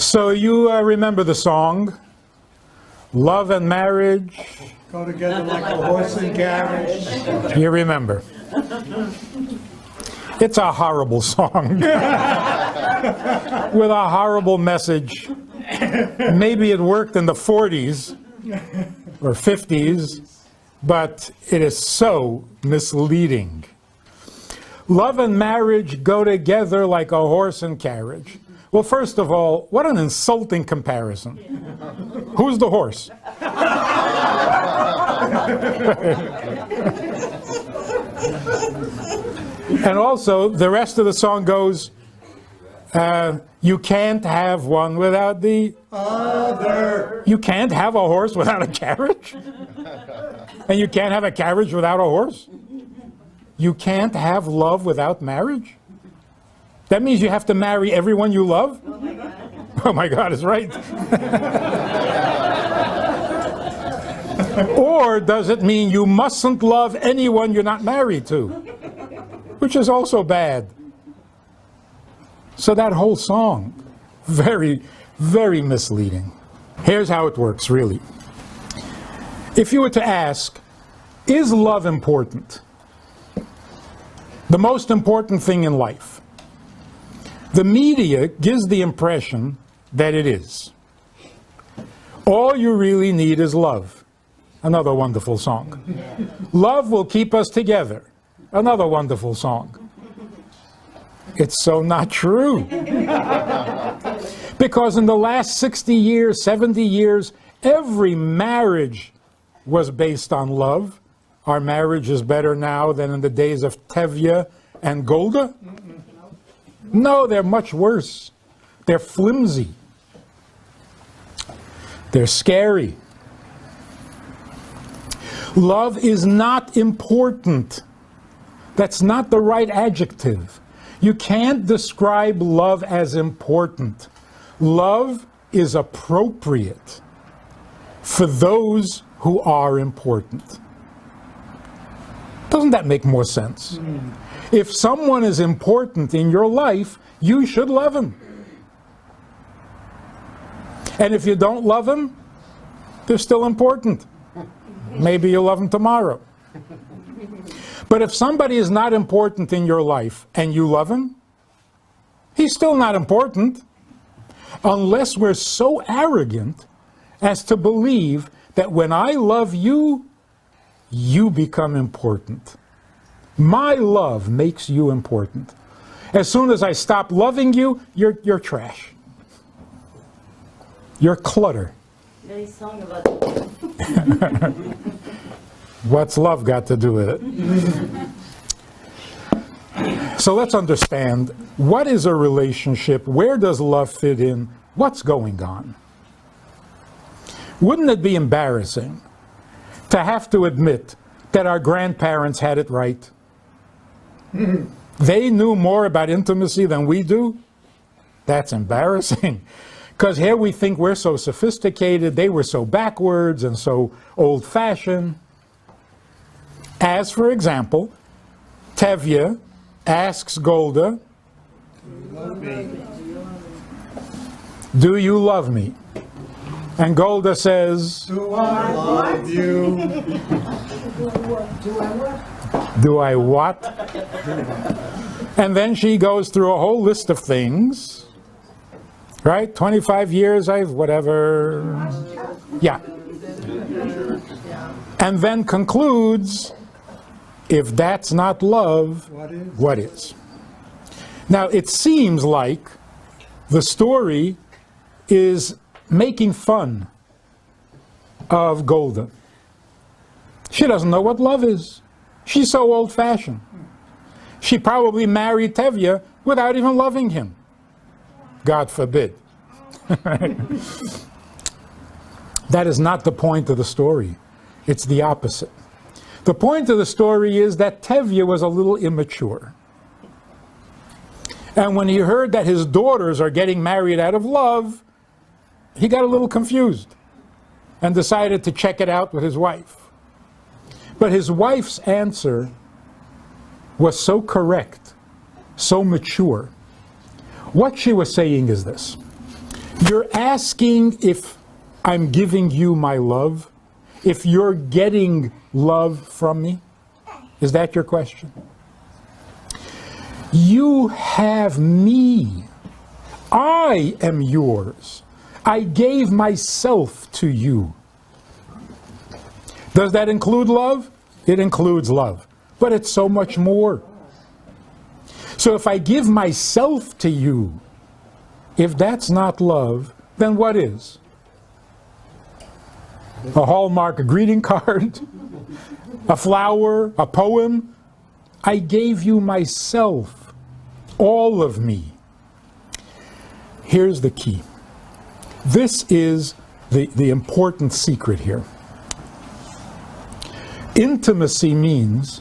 So you remember the song, Love and Marriage. Go together like a horse and carriage. You remember. It's a horrible song with a horrible message. Maybe it worked in the 40s or 50s, but it is so misleading. Love and marriage go together like a horse and carriage. Well, first of all, what an insulting comparison. Who's the horse? And also, the rest of the song goes, you can't have one without the other. You can't have a horse without a carriage? And you can't have a carriage without a horse? You can't have love without marriage? That means you have to marry everyone you love? Oh my God, oh my God, is right. Or does it mean you mustn't love anyone you're not married to? Which is also bad. So that whole song, very, very misleading. Here's how it works, really. If you were to ask, is love important? The most important thing in life. The media gives the impression that it is. All you really need is love. Another wonderful song. Love will keep us together. Another wonderful song. It's so not true. Because in the last 60 years, 70 years, every marriage was based on love. Our marriage is better now than in the days of Tevye and Golda. No, they're much worse. They're flimsy. They're scary. Love is not important. That's not the right adjective. You can't describe love as important. Love is appropriate for those who are important. Doesn't that make more sense? If someone is important in your life, you should love him. And if you don't love him, they're still important. Maybe you'll love him tomorrow. But if somebody is not important in your life and you love him, he's still not important. Unless we're so arrogant as to believe that when I love you, you become important. My love makes you important. As soon as I stop loving you, you're trash. You're clutter. Very song about it. What's love got to do with it? So let's understand, what is a relationship? Where does love fit in? What's going on? Wouldn't it be embarrassing to have to admit that our grandparents had it right? They knew more about intimacy than we do? That's embarrassing. Because here we think we're so sophisticated, they were so backwards and so old-fashioned. As, for example, Tevye asks Golda, do you love me? And Golda says, Do I love you? do I what? And then she goes through a whole list of things, right? 25 years, whatever. Yeah. And then concludes, if that's not love, what is? Now, it seems like the story is making fun of Golda. She doesn't know what love is. She's so old-fashioned. She probably married Tevye without even loving him. God forbid. That is not the point of the story. It's the opposite. The point of the story is that Tevye was a little immature. And when he heard that his daughters are getting married out of love, he got a little confused and decided to check it out with his wife. But his wife's answer was so correct, so mature. What she was saying is this: You're asking if I'm giving you my love, if you're getting love from me. Is that your question? You have me. I am yours. I gave myself to you. Does that include love? It includes love. But it's so much more. So if I give myself to you, if that's not love, then what is? A Hallmark greeting card? A flower? A poem? I gave you myself, all of me. Here's the key. This is the important secret here. Intimacy means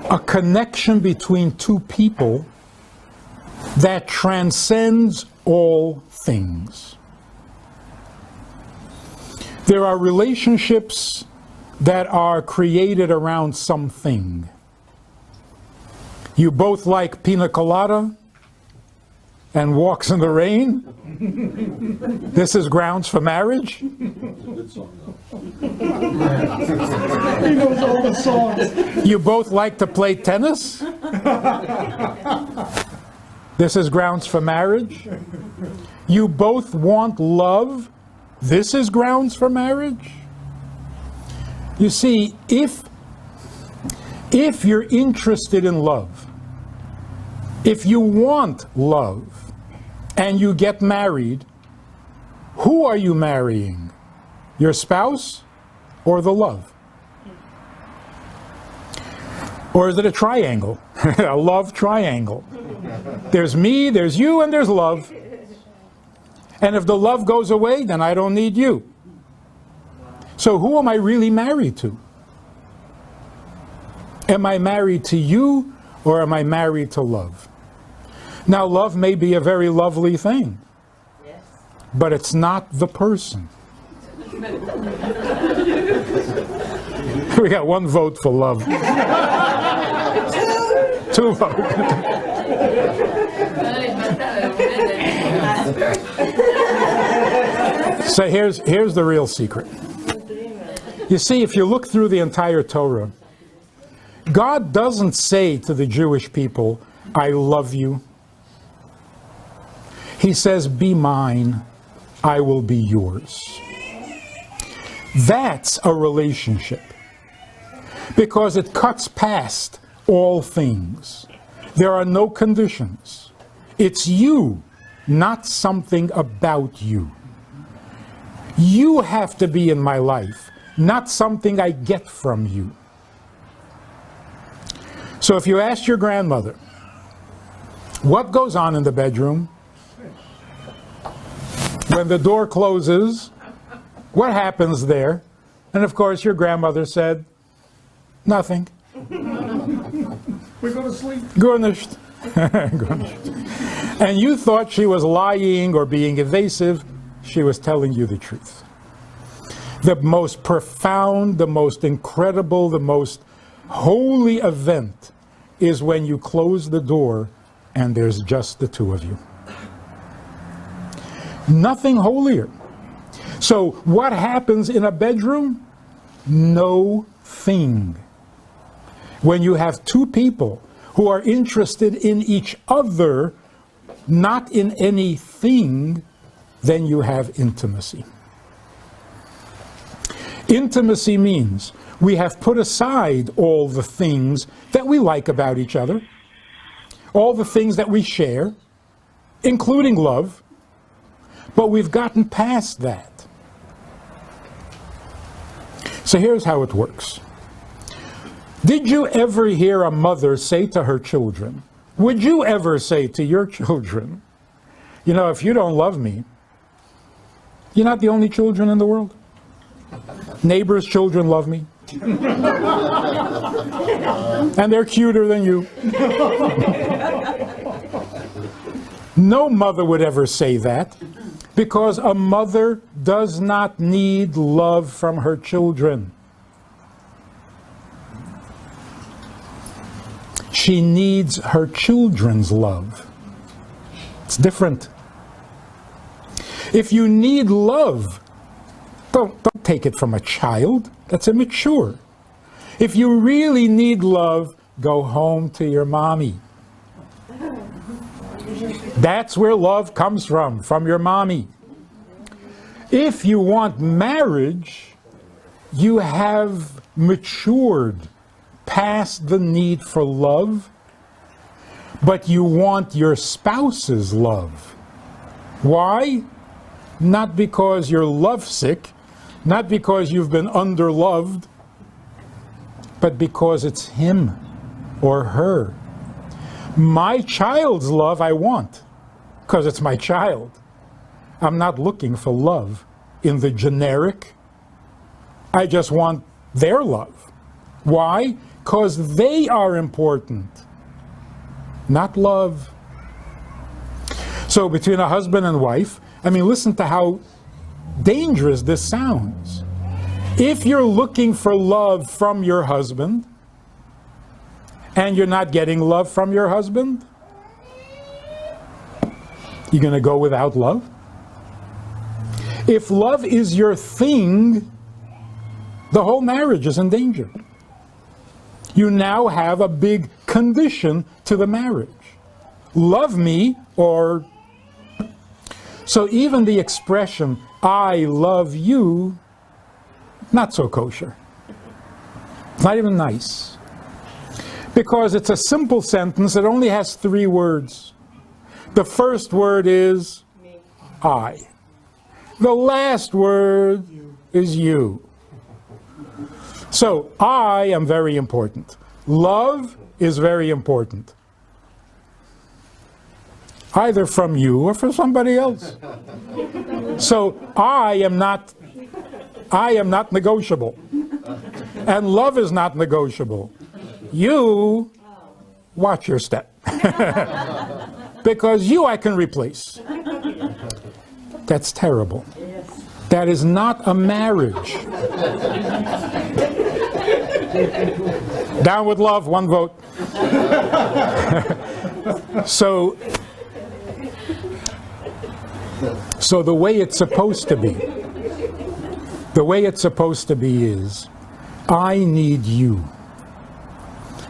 a connection between two people that transcends all things. There are relationships that are created around something. You both like pina colada and walks in the rain. This is grounds for marriage. He knows all the songs. You both like to play tennis. This is grounds for marriage. You both want love. This is grounds for marriage. You see, if you're interested in love, if you want love, and you get married, who are you marrying? Your spouse or the love? Or is it a triangle? A love triangle. There's me, there's you, and there's love. And if the love goes away, then I don't need you. So who am I really married to? Am I married to you, or am I married to love? Now, love may be a very lovely thing, Yes. but it's not the person. We got one vote for love. Two votes. So here's the real secret. You see, if you look through the entire Torah, God doesn't say to the Jewish people, I love you. He says, be mine, I will be yours. That's a relationship, because it cuts past all things. There are no conditions. It's you, not something about you. You have to be in my life, not something I get from you. So if you ask your grandmother, what goes on in the bedroom? When the door closes, what happens there? And of course your grandmother said, nothing. We go to sleep. Garnished. Garnished. And you thought she was lying or being evasive. She was telling you the truth. The most profound, the most incredible, the most holy event is when you close the door and there's just the two of you. Nothing holier. So what happens in a bedroom? No thing. When you have two people who are interested in each other, not in anything, then you have intimacy. Intimacy means we have put aside all the things that we like about each other, all the things that we share, including love, but we've gotten past that. So here's how it works. Did you ever hear a mother say to her children, would you ever say to your children, you know, if you don't love me, you're not the only children in the world? Neighbors' children love me. And they're cuter than you. No mother would ever say that, because a mother does not need love from her children. She needs her children's love. It's different. If you need love, don't take it from a child. That's immature. If you really need love, go home to your mommy. That's where love comes from your mommy. If you want marriage, you have matured past the need for love, but you want your spouse's love. Why? Not because you're lovesick, not because you've been underloved, but because it's him or her. My child's love I want, because it's my child. I'm not looking for love in the generic. I just want their love. Why? Because they are important, not love. So between a husband and wife, I mean, listen to how dangerous this sounds. If you're looking for love from your husband, and you're not getting love from your husband, you're going to go without love? If love is your thing, the whole marriage is in danger. You now have a big condition to the marriage. Love me, or... So even the expression, I love you, not so kosher. It's not even nice. Because it's a simple sentence, it only has 3 words. The first word is I. The last word is you. So I am very important. Love is very important. Either from you or from somebody else. So I am not negotiable. And love is not negotiable. You watch your step. Because you I can replace. That's terrible. That is not a marriage. Down with love, 1 vote. So the way it's supposed to be, is, I need you.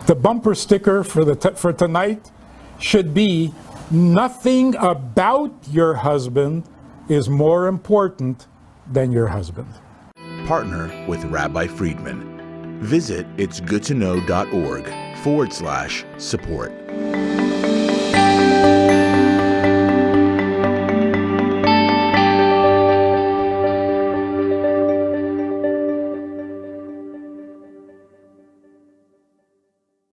The bumper sticker for tonight should be, nothing about your husband is more important than your husband. Partner with Rabbi Friedman. Visit itsgoodtoknow.org/support.